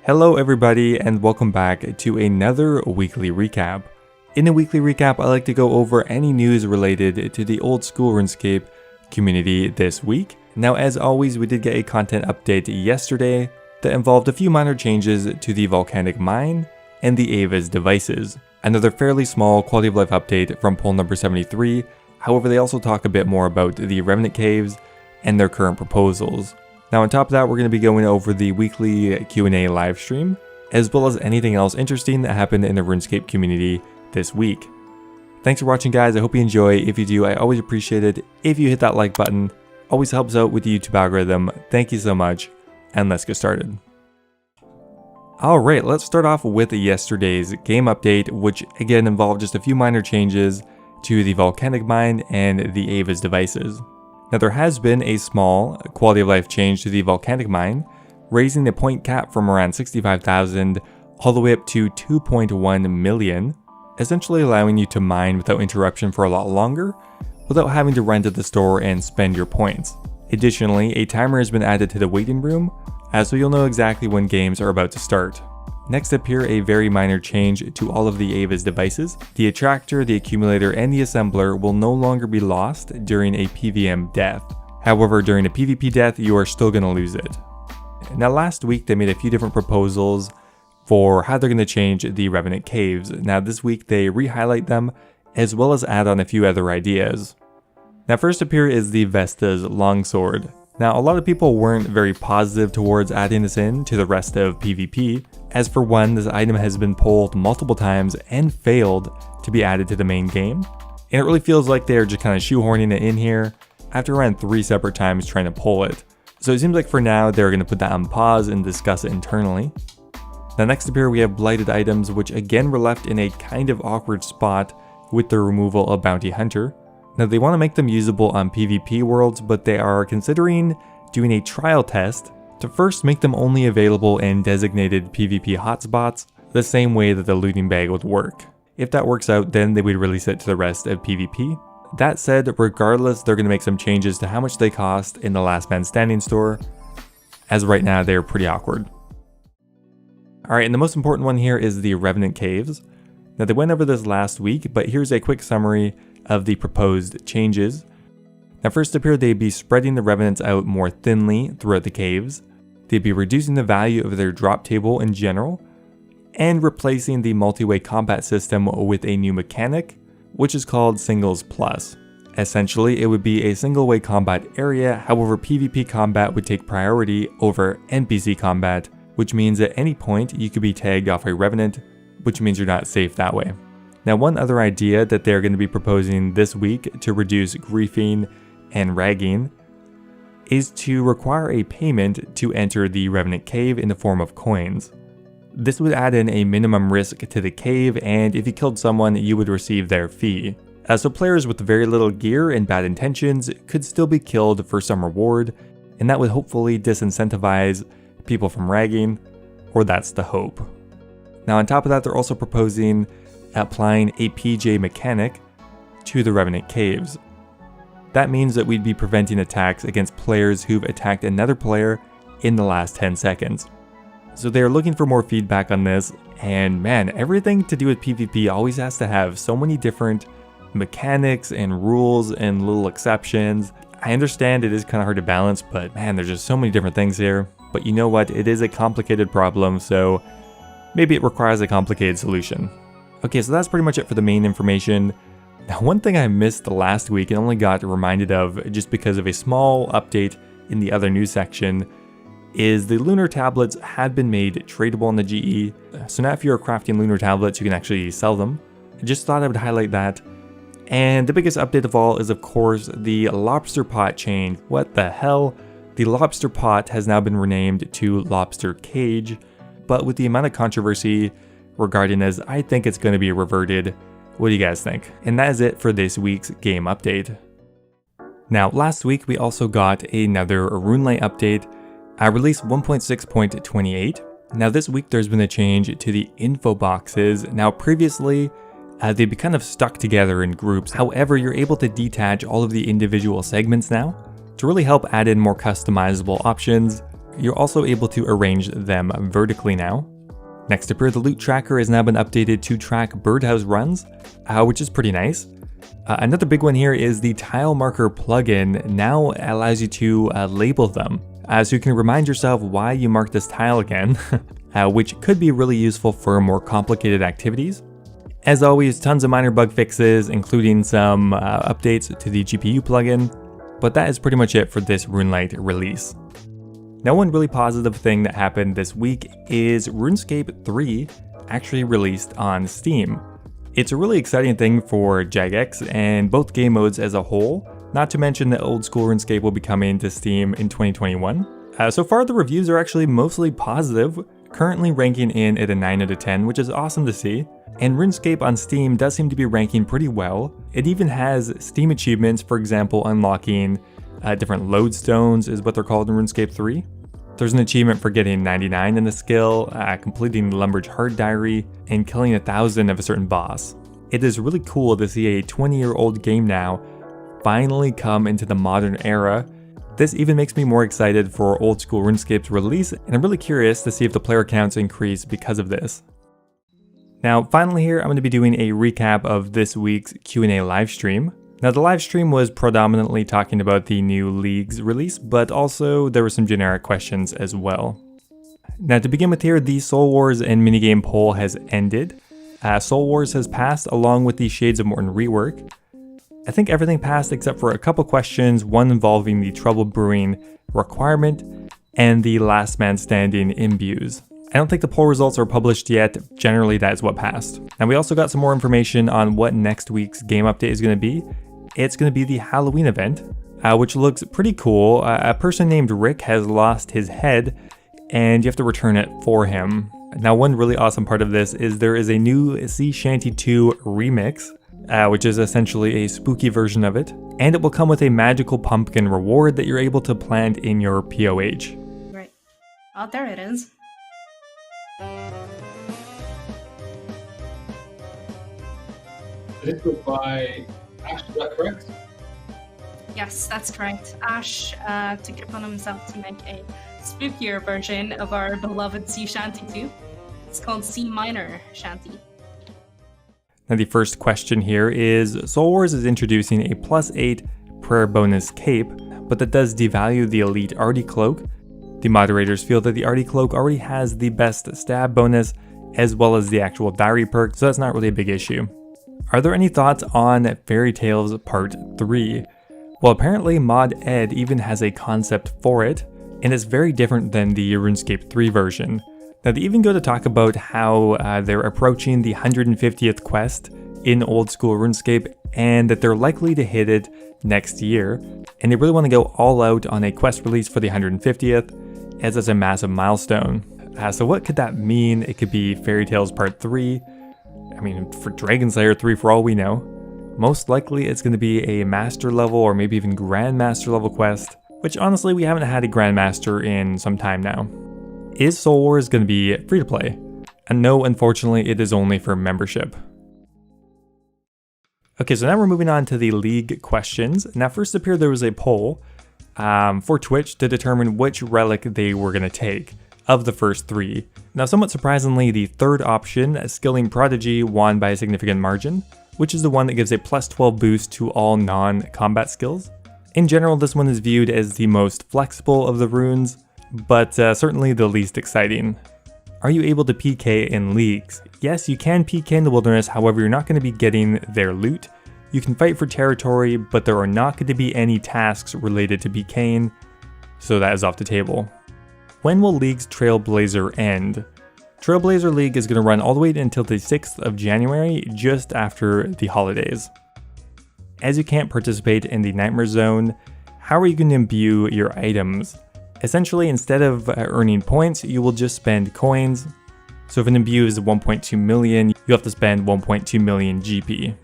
Hello everybody and welcome back to another weekly recap. In a weekly recap, I like to go over any news related to the old school RuneScape community this week. Now as always, we did get a content update yesterday that involved a few minor changes to the Volcanic mine and the Ava's devices. Another fairly small quality of life update from poll number 73, however they also talk a bit more about the revenant caves and their current proposals. Now on top of that, we're going to be going over the weekly Q&A live stream, as well as anything else interesting that happened in the RuneScape community this week. Thanks for watching guys, I hope you enjoy. If you do, I always appreciate it if you hit that like button. Always helps out with the YouTube algorithm. Thank you so much, and let's get started. Alright, let's start off with yesterday's game update, which again involved just a few minor changes to the Volcanic mine and the Ava's devices. Now there has been a small quality of life change to the Volcanic mine, raising the point cap from around 65,000 all the way up to 2.1 million, essentially allowing you to mine without interruption for a lot longer, without having to run to the store and spend your points. Additionally, a timer has been added to the waiting room, so you'll know exactly when games are about to start. Next up here, a very minor change to all of the Ava's devices. The attractor, the accumulator, and the assembler will no longer be lost during a PVM death. However, during a PvP death, you are still going to lose it. Now last week, they made a few different proposals for how they're going to change the revenant caves. Now this week, they re-highlight them, as well as add on a few other ideas. Now first up here is the Vesta's longsword. Now a lot of people weren't very positive towards adding this in to the rest of PvP, as for one, this item has been pulled multiple times and failed to be added to the main game, and it really feels like they're just kind of shoehorning it in here after around 3 separate times trying to pull it. So it seems like for now they're going to put that on pause and discuss it internally. Now next up here we have blighted items, which again were left in a kind of awkward spot with the removal of Bounty Hunter. Now they want to make them usable on PvP worlds, but they are considering doing a trial test to first make them only available in designated PvP hotspots, the same way that the looting bag would work. If that works out, then they would release it to the rest of PvP. That said, regardless, they're going to make some changes to how much they cost in the Last Man Standing store, as right now they're pretty awkward. Alright, and the most important one here is the Revenant Caves. Now they went over this last week, but here's a quick summary of the proposed changes. Now first up here, they'd be spreading the Revenants out more thinly throughout the caves. They'd be reducing the value of their drop table in general, and replacing the multi-way combat system with a new mechanic, which is called Singles Plus. Essentially, it would be a single-way combat area, however PvP combat would take priority over NPC combat, which means at any point you could be tagged off a Revenant, which means you're not safe that way. Now one other idea that they're going to be proposing this week to reduce griefing and ragging is to require a payment to enter the Revenant Cave in the form of coins. This would add in a minimum risk to the cave, and if you killed someone, you would receive their fee. So players with very little gear and bad intentions could still be killed for some reward, and that would hopefully disincentivize people from ragging, or that's the hope. Now on top of that, they're also proposing applying a PJ mechanic to the Revenant Caves. That means that we'd be preventing attacks against players who've attacked another player in the last 10 seconds. So they're looking for more feedback on this, and man, everything to do with PvP always has to have so many different mechanics and rules and little exceptions. I understand it is kind of hard to balance, but man, there's just so many different things here. But you know what, it is a complicated problem, so maybe it requires a complicated solution. Okay, so that's pretty much it for the main information. Now one thing I missed last week and only got reminded of just because of a small update in the other news section is the lunar tablets had been made tradable on the GE. So now if you're crafting lunar tablets, you can actually sell them. I just thought I would highlight that. And the biggest update of all is of course the lobster pot change. What the hell? The lobster pot has now been renamed to lobster cage, but with the amount of controversy regarding this, I think it's going to be reverted. What do you guys think? And that is it for this week's game update. Now, last week we also got another Runelite update, release 1.6.28. Now this week there's been a change to the info boxes. Now previously, they'd be kind of stuck together in groups. However, you're able to detach all of the individual segments now to really help add in more customizable options You're also able to arrange them vertically now. Next up here, the loot tracker has now been updated to track birdhouse runs, which is pretty nice. Another big one here is the tile marker plugin now allows you to label them. So you can remind yourself why you marked this tile again, which could be really useful for more complicated activities. As always, tons of minor bug fixes, including some updates to the GPU plugin, but that is pretty much it for this Runelite release. Now, one really positive thing that happened this week is RuneScape 3 actually released on Steam. It's a really exciting thing for Jagex and both game modes as a whole, not to mention that old school RuneScape will be coming to Steam in 2021. So far the reviews are actually mostly positive, currently ranking in at a 9 out of 10, which is awesome to see. And RuneScape on Steam does seem to be ranking pretty well. It even has Steam achievements, for example unlocking different lodestones is what they're called in RuneScape 3. There's an achievement for getting 99 in the skill, completing the Lumber's Heart Diary, and killing 1,000 of a certain boss. It is really cool to see a 20-year-old game now finally come into the modern era. This even makes me more excited for old school RuneScape's release, and I'm really curious to see if the player counts increase because of this. Now finally here, I'm going to be doing a recap of this week's Q&A livestream. Now the livestream was predominantly talking about the new League's release, but also there were some generic questions as well. Now to begin with here, the Soul Wars and minigame poll has ended. Soul Wars has passed along with the Shades of Morton rework. I think everything passed except for a couple questions, one involving the Trouble Brewing requirement and the Last Man Standing imbues. I don't think the poll results are published yet, generally that is what passed. And we also got some more information on what next week's game update is going to be. It's going to be the Halloween event, which looks pretty cool. A person named Rick has lost his head, and you have to return it for him. Now, one really awesome part of this is there is a new Sea Shanty 2 remix, which is essentially a spooky version of it, and it will come with a magical pumpkin reward that you're able to plant in your POH. Right. Oh, there it is. This was by Ash, is that correct? Yes, that's correct. Ash took it upon himself to make a spookier version of our beloved Sea Shanty 2. It's called C Minor Shanty. Now the first question here is, Soul Wars is introducing a +8 prayer bonus cape, but that does devalue the elite Artie Cloak. The moderators feel that the Artie Cloak already has the best stab bonus as well as the actual diary perk, so that's not really a big issue. Are there any thoughts on Fairy Tales Part 3? Well, apparently Mod Ed even has a concept for it, and it's very different than the RuneScape 3 version. Now they even go to talk about how they're approaching the 150th quest in old school RuneScape, and that they're likely to hit it next year, and they really want to go all out on a quest release for the 150th, as it's a massive milestone. So what could that mean? It could be Fairy Tales Part 3, I mean, for Dragon Slayer 3 for all we know. Most likely it's going to be a master level or maybe even grandmaster level quest, which honestly we haven't had a grandmaster in some time now. Is Soul Wars going to be free to play? And no, unfortunately it is only for membership. Okay, so now we're moving on to the League questions. Now first up here there was a poll for Twitch to determine which relic they were going to take of the first three. Now somewhat surprisingly, the third option, Skilling Prodigy, won by a significant margin, which is the one that gives a +12 boost to all non-combat skills. In general, this one is viewed as the most flexible of the runes, but certainly the least exciting. Are you able to PK in leagues? Yes, you can PK in the wilderness, however you're not going to be getting their loot. You can fight for territory, but there are not going to be any tasks related to PKing, so that is off the table. When will League's Trailblazer end? Trailblazer League is going to run all the way until the 6th of January, just after the holidays. As you can't participate in the Nightmare Zone, how are you going to imbue your items? Essentially, instead of earning points, you will just spend coins. So if an imbue is 1.2 million, you have to spend 1.2 million GP.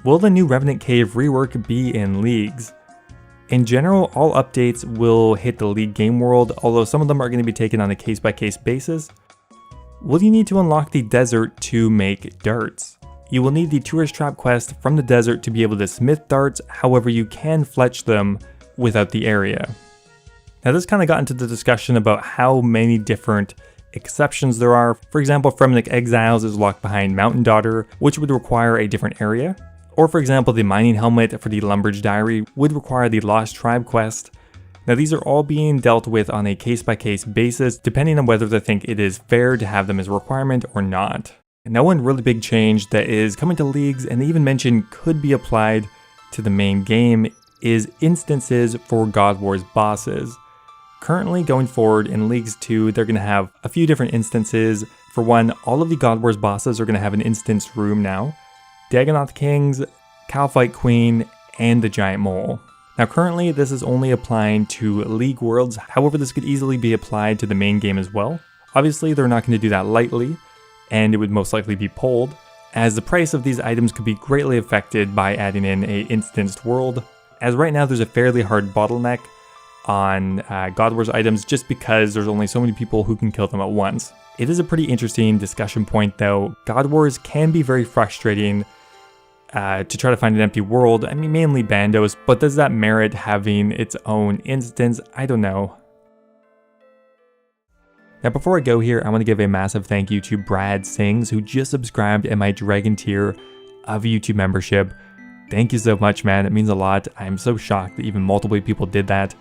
Will the new Revenant Cave rework be in Leagues? In general, all updates will hit the League game world, although some of them are going to be taken on a case-by-case basis. Will you need to unlock the desert to make darts? You will need the Tourist Trap quest from the desert to be able to smith darts, however you can fletch them without the area. Now this kind of got into the discussion about how many different exceptions there are. For example, Fremenic Exiles is locked behind Mountain Daughter, which would require a different area. Or for example, the Mining Helmet for the Lumbridge Diary would require the Lost Tribe quest. Now these are all being dealt with on a case-by-case basis, depending on whether they think it is fair to have them as a requirement or not. Now one really big change that is coming to leagues and they even mentioned could be applied to the main game is instances for Godwars bosses. Currently going forward in Leagues 2, they're going to have a few different instances. For one, all of the Godwars bosses are going to have an instance room now. Dagonoth Kings, Calphite Queen, and the Giant Mole. Now currently this is only applying to League Worlds, however this could easily be applied to the main game as well. Obviously they're not going to do that lightly, and it would most likely be pulled, as the price of these items could be greatly affected by adding in a instanced world, as right now there's a fairly hard bottleneck on Godwars items just because there's only so many people who can kill them at once. It is a pretty interesting discussion point though. Godwars can be very frustrating to try to find an empty world. I mean, mainly Bandos, but does that merit having its own instance? I don't know. Now before I go here, I want to give a massive thank you to Brad Sings, who just subscribed at my Dragon tier of YouTube membership. Thank you so much, man. It means a lot. I'm so shocked that even multiple people did that.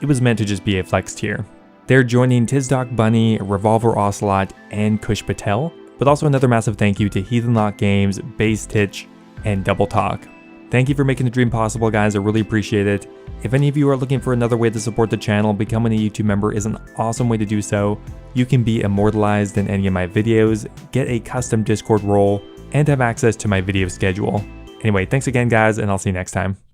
It was meant to just be a flex tier. They're joining Tizdoc Bunny, Revolver Ocelot, and Kush Patel, but also another massive thank you to Heathen Lock Games, Base Titch, and Double Talk. Thank you for making the dream possible, guys. I really appreciate it. If any of you are looking for another way to support the channel, becoming a YouTube member is an awesome way to do so. You can be immortalized in any of my videos, get a custom Discord role, and have access to my video schedule. Anyway, thanks again, guys, and I'll see you next time.